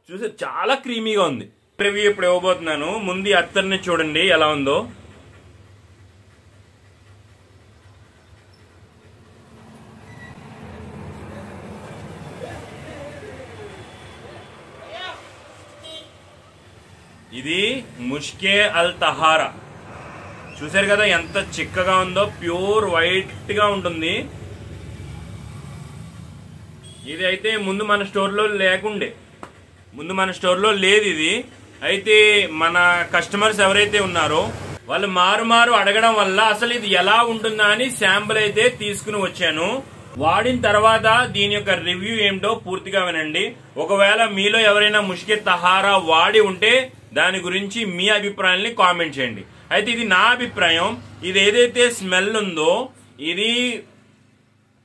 చూసే చాలా క్రీమీగా ఉంది. రివ్యూ ఇప్పుడు ఇవ్వబోతున్నాను. ముందు అత్తర్ని చూడండి ఎలా ఉందో. ఇది ముష్కే అల్ తహారా. చూసారు కదా ఎంత చిక్కగా ఉందో, ప్యూర్ వైట్ గా ఉంటుంది. ఇది అయితే ముందు మన స్టోర్లో లేకుండే, ముందు మన స్టోర్లో లేదు ఇది. అయితే మన కస్టమర్స్ ఎవరైతే ఉన్నారో వాళ్ళు మారు అడగడం వల్ల అసలు ఇది ఎలా ఉంటుందా అని శాంపుల్ అయితే తీసుకుని వచ్చాను. వాడిన తర్వాత దీని యొక్క రివ్యూ ఏమిటో పూర్తిగా వినండి. ఒకవేళ మీలో ఎవరైనా ముష్కే తహారా వాడి ఉంటే దాని గురించి మీ అభిప్రాయాన్ని కామెంట్ చేయండి. అయితే ఇది నా అభిప్రాయం. ఇది ఏదైతే స్మెల్ ఉందో ఇది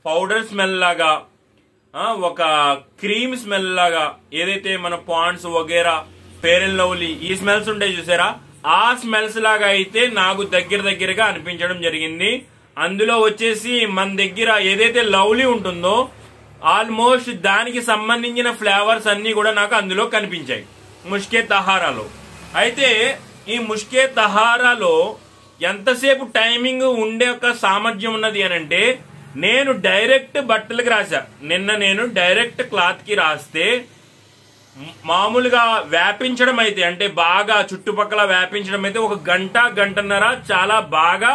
పౌడర్ స్మెల్ లాగా, ఒక క్రీమ్ స్మెల్ లాగా, ఏదైతే మన పాండ్స్ వగేరా, ఫెయిర్ అండ్ లవ్లీ ఈ స్మెల్స్ ఉంటాయి చూసారా, ఆ స్మెల్స్ లాగా అయితే నాకు దగ్గరగా అనిపించడం జరిగింది. అందులో వచ్చేసి మన దగ్గర ఏదైతే లవ్లీ ఉంటుందో ఆల్మోస్ట్ దానికి సంబంధించిన ఫ్లేవర్స్ అన్ని కూడా నాకు అందులో కనిపించాయి ముష్కే తహారాలో. అయితే ఈ ముష్కే తహారాలో ఎంతసేపు టైమింగ్ ఉండే ఒక సామర్థ్యం ఉన్నది అని అంటే, నేను డైరెక్ట్ బట్టలకి రాసా. నిన్న నేను డైరెక్ట్ క్లాత్ కి రాస్తే మామూలుగా వ్యాపించడం అయితే, అంటే బాగా చుట్టుపక్కల వ్యాపించడం అయితే ఒక గంటన్నర చాలా బాగా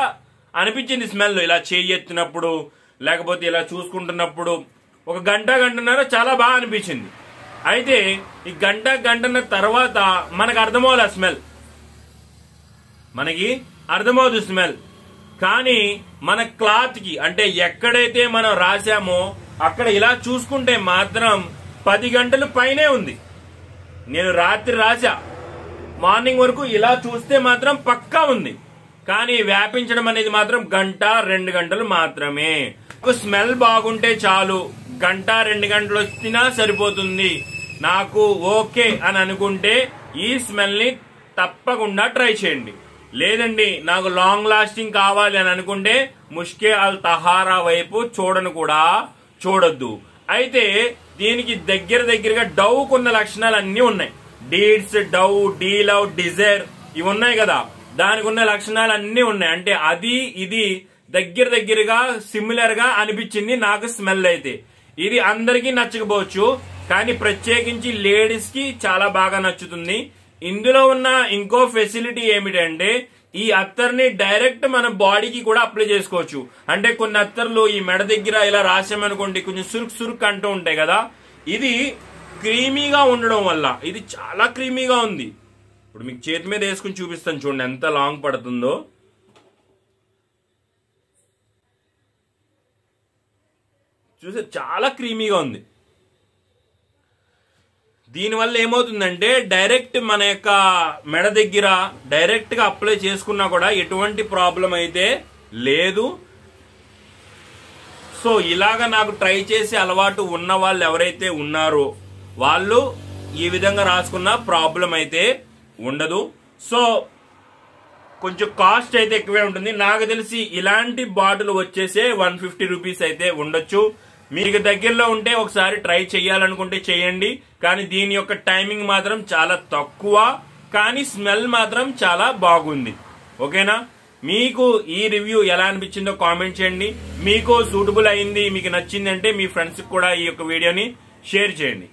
అనిపించింది స్మెల్. ఇలా చేయి ఎత్తినప్పుడు లేకపోతే ఇలా చూసుకుంటున్నప్పుడు ఒక గంటన్నర చాలా బాగా అనిపించింది. అయితే ఈ గంటన్నర తర్వాత మనకు అర్థమవులే స్మెల్, మనకి అర్థమవుతుంది స్మెల్. కానీ మన క్లాత్ కి అంటే ఎక్కడైతే మనం రాసామో అక్కడ ఇలా చూసుకుంటే మాత్రం 10 గంటల పైనే ఉంది. నేను రాత్రి రాసా, మార్నింగ్ వరకు ఇలా చూస్తే మాత్రం పక్కా ఉంది. కానీ వ్యాపించడం అనేది మాత్రం 1-2 గంటలు మాత్రమే. స్మెల్ బాగుంటే చాలు, 1-2 గంటలు వచ్చినా సరిపోతుంది నాకు ఓకే అని అనుకుంటే ఈ స్మెల్ ని తప్పకుండా ట్రై చేయండి. లేదండి నాకు లాంగ్ లాస్టింగ్ కావాలి అని అనుకుంటే ముష్కే అల్ తహారా వైపు చూడొద్దు. అయితే దీనికి దగ్గరగా డవ్ కొన్న లక్షణాలు అన్ని ఉన్నాయి. Deeds, dove, the love, desire ఇవి ఉన్నాయి కదా, దానికి ఉన్న లక్షణాలు అన్ని ఉన్నాయి. అంటే అది ఇది దగ్గరగా సిమిలర్ గా అనిపించింది నాకు స్మెల్. అయితే ఇది అందరికీ నచ్చకపోవచ్చు, కానీ ప్రత్యేకించి లేడీస్ కి చాలా బాగా నచ్చుతుంది. ఇందులో ఉన్న ఇంకో ఫెసిలిటీ ఏమిటంటే ఈ అత్తర్ని డైరెక్ట్ మన బాడీకి కూడా అప్లై చేసుకోవచ్చు. అంటే కొన్ని అత్తర్లు ఈ మెడ దగ్గర ఇలా రాసామనుకోండి కొంచెం సురుక్ అంటూ ఉంటాయి కదా, ఇది క్రీమీగా ఉండడం వల్ల ఇది చాలా క్రీమీగా ఉంది. ఇప్పుడు మీకు చేతి మీద వేసుకుని చూపిస్తాను చూడండి ఎంత లాంగ్ పడుతుందో. చూసే చాలా క్రీమీగా ఉంది. దీనివల్ల ఏమవుతుందంటే డైరెక్ట్ మన యొక్క మెడ దగ్గర డైరెక్ట్ గా అప్లై చేసుకున్నా కూడా ఎటువంటి ప్రాబ్లం అయితే లేదు. సో ఇలాగా నాకు ట్రై చేసి అలవాటు ఉన్న వాళ్ళు ఎవరైతే ఉన్నారో వాళ్ళు ఈ విధంగా రాసుకున్న ప్రాబ్లం అయితే ఉండదు. సో కొంచెం కాస్ట్ అయితే ఎక్కువే ఉంటుంది. నాకు తెలిసి ఇలాంటి బాటిల్ వచ్చేసే 150 రూపీస్ అయితే ఉండొచ్చు. మీకు దగ్గరలో ఉంటే ఒకసారి ట్రై చేయాలనుకుంటే చేయండి. కానీ దీని యొక్క టైమింగ్ మాత్రం చాలా తక్కువ, కానీ స్మెల్ మాత్రం చాలా బాగుంది. ఓకేనా? మీకు ఈ రివ్యూ ఎలా అనిపించిందో కామెంట్ చేయండి. మీకు సూటబుల్ అయింది, మీకు నచ్చింది అంటే మీ ఫ్రెండ్స్ కూడా ఈ యొక్క వీడియోని షేర్ చేయండి.